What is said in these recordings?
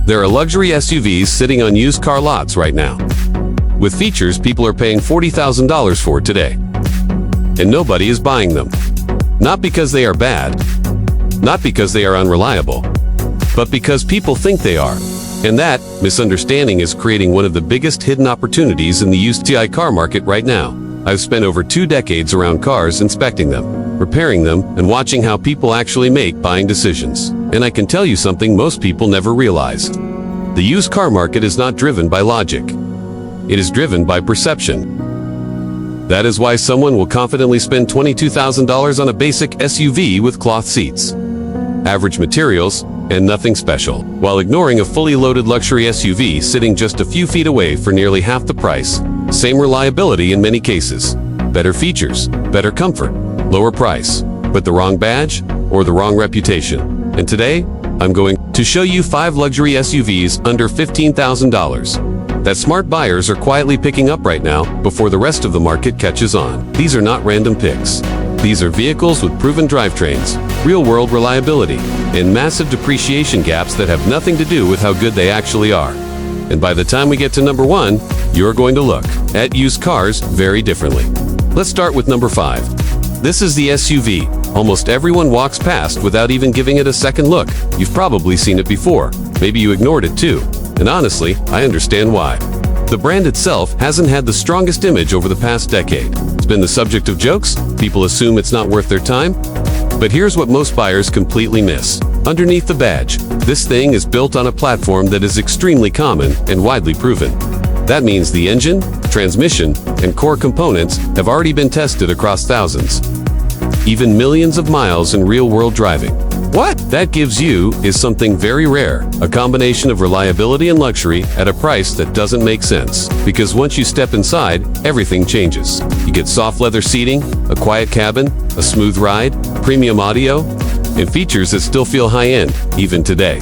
There are luxury SUVs sitting on used car lots right now, with features people are paying $40,000 for today. And nobody is buying them. Not because they are bad, not because they are unreliable, but because people think they are. And that misunderstanding is creating one of the biggest hidden opportunities in the used car market right now. I've spent over 2 decades around cars inspecting them, repairing them, and watching how people actually make buying decisions. And I can tell you something most people never realized. The used car market is not driven by logic. It is driven by perception. That is why someone will confidently spend $22,000 on a basic SUV with cloth seats, average materials, and nothing special, while ignoring a fully loaded luxury SUV sitting just a few feet away for nearly half the price. Same reliability in many cases, better features, better comfort, lower price, but the wrong badge or the wrong reputation. And today, I'm going to show you 5 luxury SUVs under $15,000 that smart buyers are quietly picking up right now before the rest of the market catches on. These are not random picks. These are vehicles with proven drivetrains, real-world reliability, and massive depreciation gaps that have nothing to do with how good they actually are. And by the time we get to number 1, you're going to look at used cars very differently. Let's start with number 5. This is the SUV almost everyone walks past without even giving it a second look. You've probably seen it before. Maybe you ignored it too. And honestly, I understand why. The brand itself hasn't had the strongest image over the past decade. It's been the subject of jokes. People assume it's not worth their time. But here's what most buyers completely miss. Underneath the badge, this thing is built on a platform that is extremely common and widely proven. That means the engine, transmission, and core components have already been tested across thousands, even millions of miles in real-world driving. What that gives you is something very rare, a combination of reliability and luxury at a price that doesn't make sense. Because once you step inside, everything changes. You get soft leather seating, a quiet cabin, a smooth ride, premium audio, and features that still feel high-end, even today.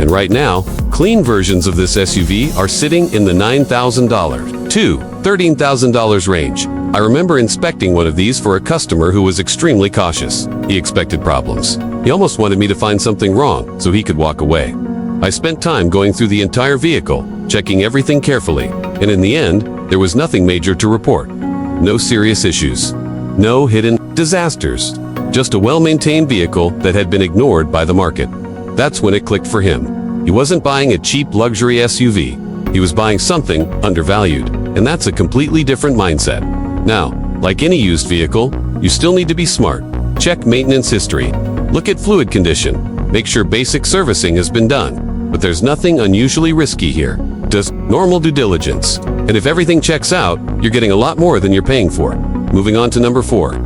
And right now, clean versions of this SUV are sitting in the $9,000 to $13,000 range. I remember inspecting one of these for a customer who was extremely cautious. He expected problems. He almost wanted me to find something wrong so he could walk away. I spent time going through the entire vehicle, checking everything carefully, and in the end, there was nothing major to report. No serious issues. No hidden disasters. Just a well-maintained vehicle that had been ignored by the market. That's when it clicked for him. He wasn't buying a cheap luxury SUV. He was buying something undervalued, and that's a completely different mindset. Now, like any used vehicle, you still need to be smart. Check maintenance history. Look at fluid condition. Make sure basic servicing has been done. But there's nothing unusually risky here. Just normal due diligence. And if everything checks out, you're getting a lot more than you're paying for. Moving on to number 4.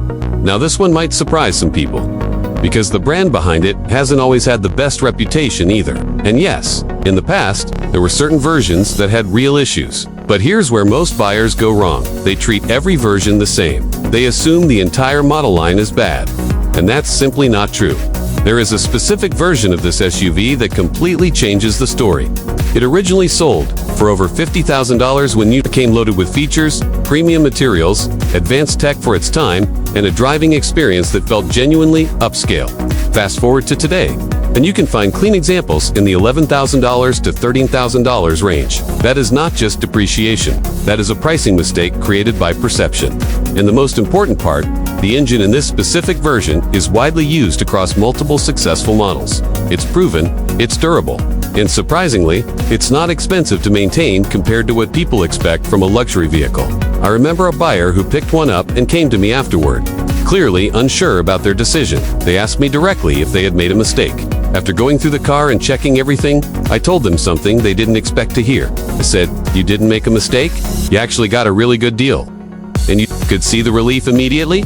Now this one might surprise some people, because the brand behind it hasn't always had the best reputation either. And yes, in the past, there were certain versions that had real issues. But here's where most buyers go wrong. They treat every version the same. They assume the entire model line is bad. And that's simply not true. There is a specific version of this SUV that completely changes the story. It originally sold for over $50,000 when new came loaded with features, premium materials, advanced tech for its time, and a driving experience that felt genuinely upscale. Fast forward to today, and you can find clean examples in the $11,000 to $13,000 range. That is not just depreciation. That is a pricing mistake created by perception. And the most important part, the engine in this specific version is widely used across multiple successful models. It's proven, it's durable, and surprisingly, it's not expensive to maintain compared to what people expect from a luxury vehicle. I remember a buyer who picked one up and came to me afterward, clearly unsure about their decision. They asked me directly if they had made a mistake. After going through the car and checking everything, I told them something they didn't expect to hear. I said, "You didn't make a mistake? You actually got a really good deal." And you could see the relief immediately?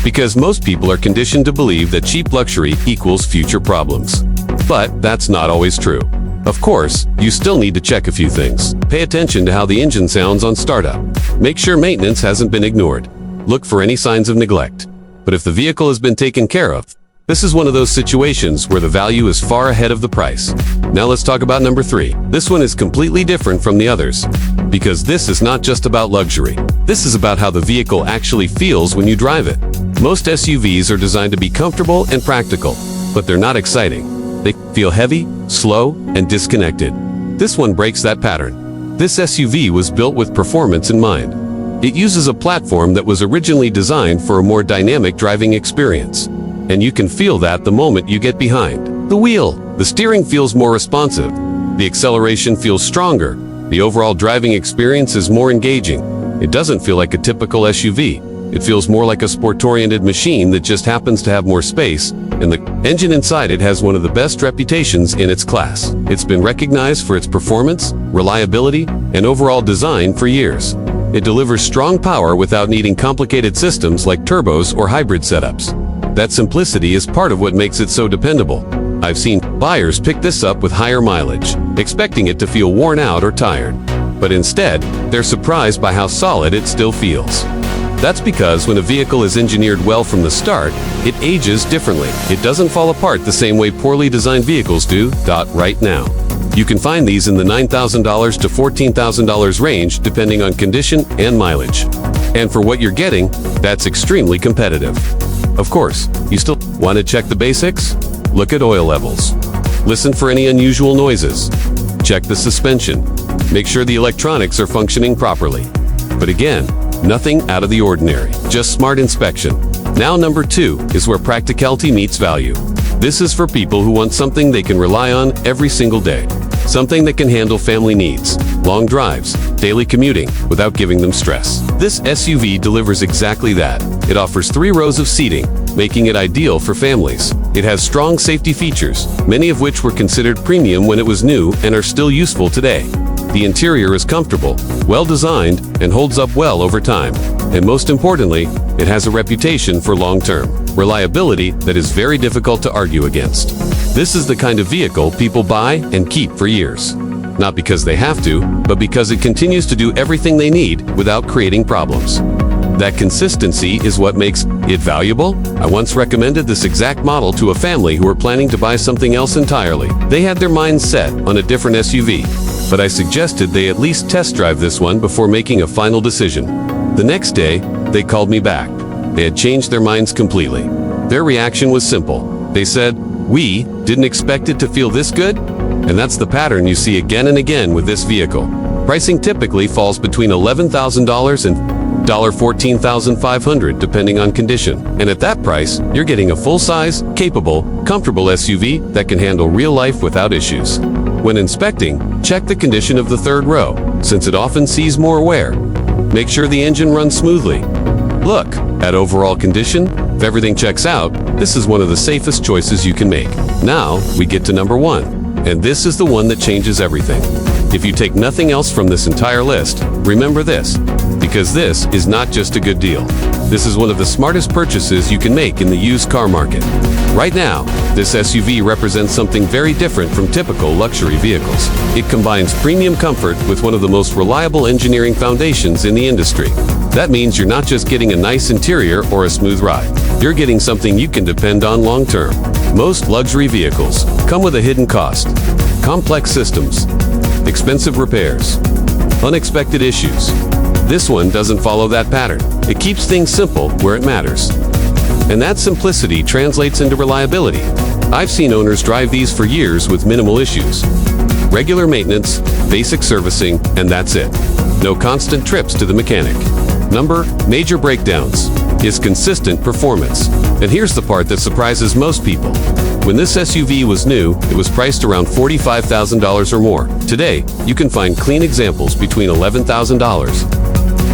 Because most people are conditioned to believe that cheap luxury equals future problems. But that's not always true. Of course, you still need to check a few things. Pay attention to how the engine sounds on startup. Make sure maintenance hasn't been ignored. Look for any signs of neglect. But if the vehicle has been taken care of, this is one of those situations where the value is far ahead of the price. Now let's talk about number 3. This one is completely different from the others, because this is not just about luxury. This is about how the vehicle actually feels when you drive it. Most SUVs are designed to be comfortable and practical, but they're not exciting. They feel heavy, slow, and disconnected. This one breaks that pattern. This SUV was built with performance in mind. It uses a platform that was originally designed for a more dynamic driving experience. And you can feel that the moment you get behind the wheel. The steering feels more responsive. The acceleration feels stronger. The overall driving experience is more engaging. It doesn't feel like a typical SUV. It feels more like a sport-oriented machine that just happens to have more space, and the engine inside it has one of the best reputations in its class. It's been recognized for its performance, reliability, and overall design for years. It delivers strong power without needing complicated systems like turbos or hybrid setups. That simplicity is part of what makes it so dependable. I've seen buyers pick this up with higher mileage, expecting it to feel worn out or tired. But instead, they're surprised by how solid it still feels. That's because when a vehicle is engineered well from the start, it ages differently. It doesn't fall apart the same way poorly designed vehicles do. Right now. You can find these in the $9,000 to $14,000 range depending on condition and mileage. And for what you're getting, that's extremely competitive. Of course, you still want to check the basics? Look at oil levels. Listen for any unusual noises. Check the suspension. Make sure the electronics are functioning properly. But again, nothing out of the ordinary, just smart inspection. Now number 2 is where practicality meets value. This is for people who want something they can rely on every single day. Something that can handle family needs, long drives, daily commuting without giving them stress. This SUV delivers exactly that. It offers 3 rows of seating, making it ideal for families. It has strong safety features, many of which were considered premium when it was new and are still useful today. The interior is comfortable, well-designed, and holds up well over time. And most importantly, it has a reputation for long-term reliability that is very difficult to argue against. This is the kind of vehicle people buy and keep for years. Not because they have to, but because it continues to do everything they need without creating problems. That consistency is what makes it valuable. I once recommended this exact model to a family who were planning to buy something else entirely. They had their minds set on a different SUV, but I suggested they at least test drive this one before making a final decision. The next day, they called me back. They had changed their minds completely. Their reaction was simple. They said, "We didn't expect it to feel this good?" And that's the pattern you see again and again with this vehicle. Pricing typically falls between $11,000 and $14,500 depending on condition. And at that price, you're getting a full-size, capable, comfortable SUV that can handle real life without issues. When inspecting, check the condition of the third row, since it often sees more wear. Make sure the engine runs smoothly. Look at overall condition. If everything checks out, this is one of the safest choices you can make. Now, we get to number 1, and this is the one that changes everything. If you take nothing else from this entire list, remember this, because this is not just a good deal. This is one of the smartest purchases you can make in the used car market. Right now, this SUV represents something very different from typical luxury vehicles. It combines premium comfort with one of the most reliable engineering foundations in the industry. That means you're not just getting a nice interior or a smooth ride. You're getting something you can depend on long term. Most luxury vehicles come with a hidden cost, complex systems, expensive repairs, unexpected issues. This one doesn't follow that pattern. It keeps things simple where it matters. And that simplicity translates into reliability. I've seen owners drive these for years with minimal issues. Regular maintenance, basic servicing, and that's it. No constant trips to the mechanic. Major breakdowns is consistent performance. And here's the part that surprises most people. When this SUV was new, it was priced around $45,000 or more. Today, you can find clean examples between $11,000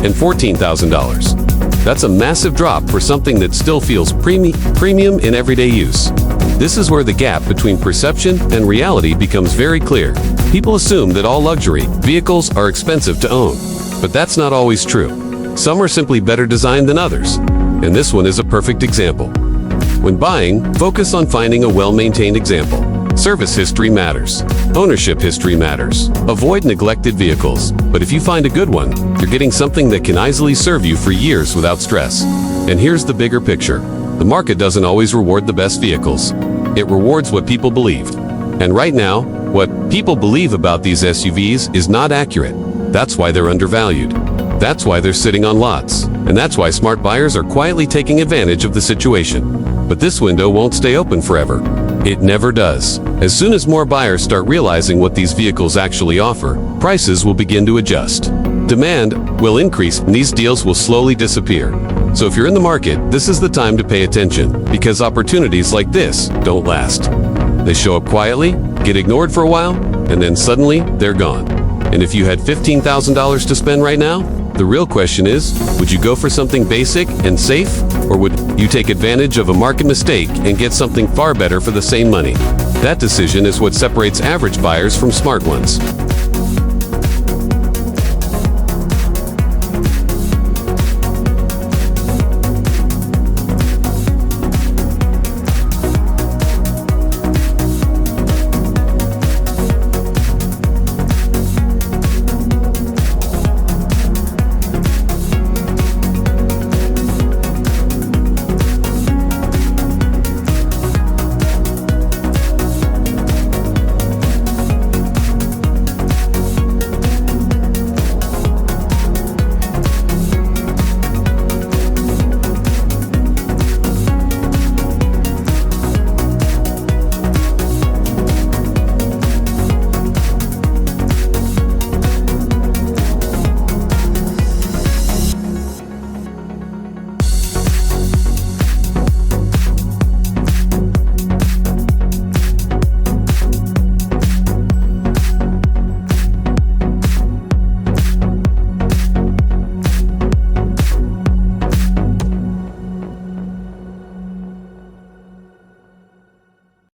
and $14,000. That's a massive drop for something that still feels premium in everyday use. This is where the gap between perception and reality becomes very clear. People assume that all luxury vehicles are expensive to own, but that's not always true. Some are simply better designed than others, and this one is a perfect example. When buying, focus on finding a well-maintained example. Service history matters. Ownership history matters. Avoid neglected vehicles. But if you find a good one, you're getting something that can easily serve you for years without stress. And here's the bigger picture. The market doesn't always reward the best vehicles. It rewards what people believed. And right now, what people believe about these SUVs is not accurate. That's why they're undervalued. That's why they're sitting on lots. And that's why smart buyers are quietly taking advantage of the situation. But this window won't stay open forever. It never does. As soon as more buyers start realizing what these vehicles actually offer, prices will begin to adjust. Demand will increase and these deals will slowly disappear. So if you're in the market, this is the time to pay attention, because opportunities like this don't last. They show up quietly, get ignored for a while, and then suddenly they're gone. And if you had $15,000 to spend right now, the real question is, would you go for something basic and safe, or would you take advantage of a market mistake and get something far better for the same money? That decision is what separates average buyers from smart ones.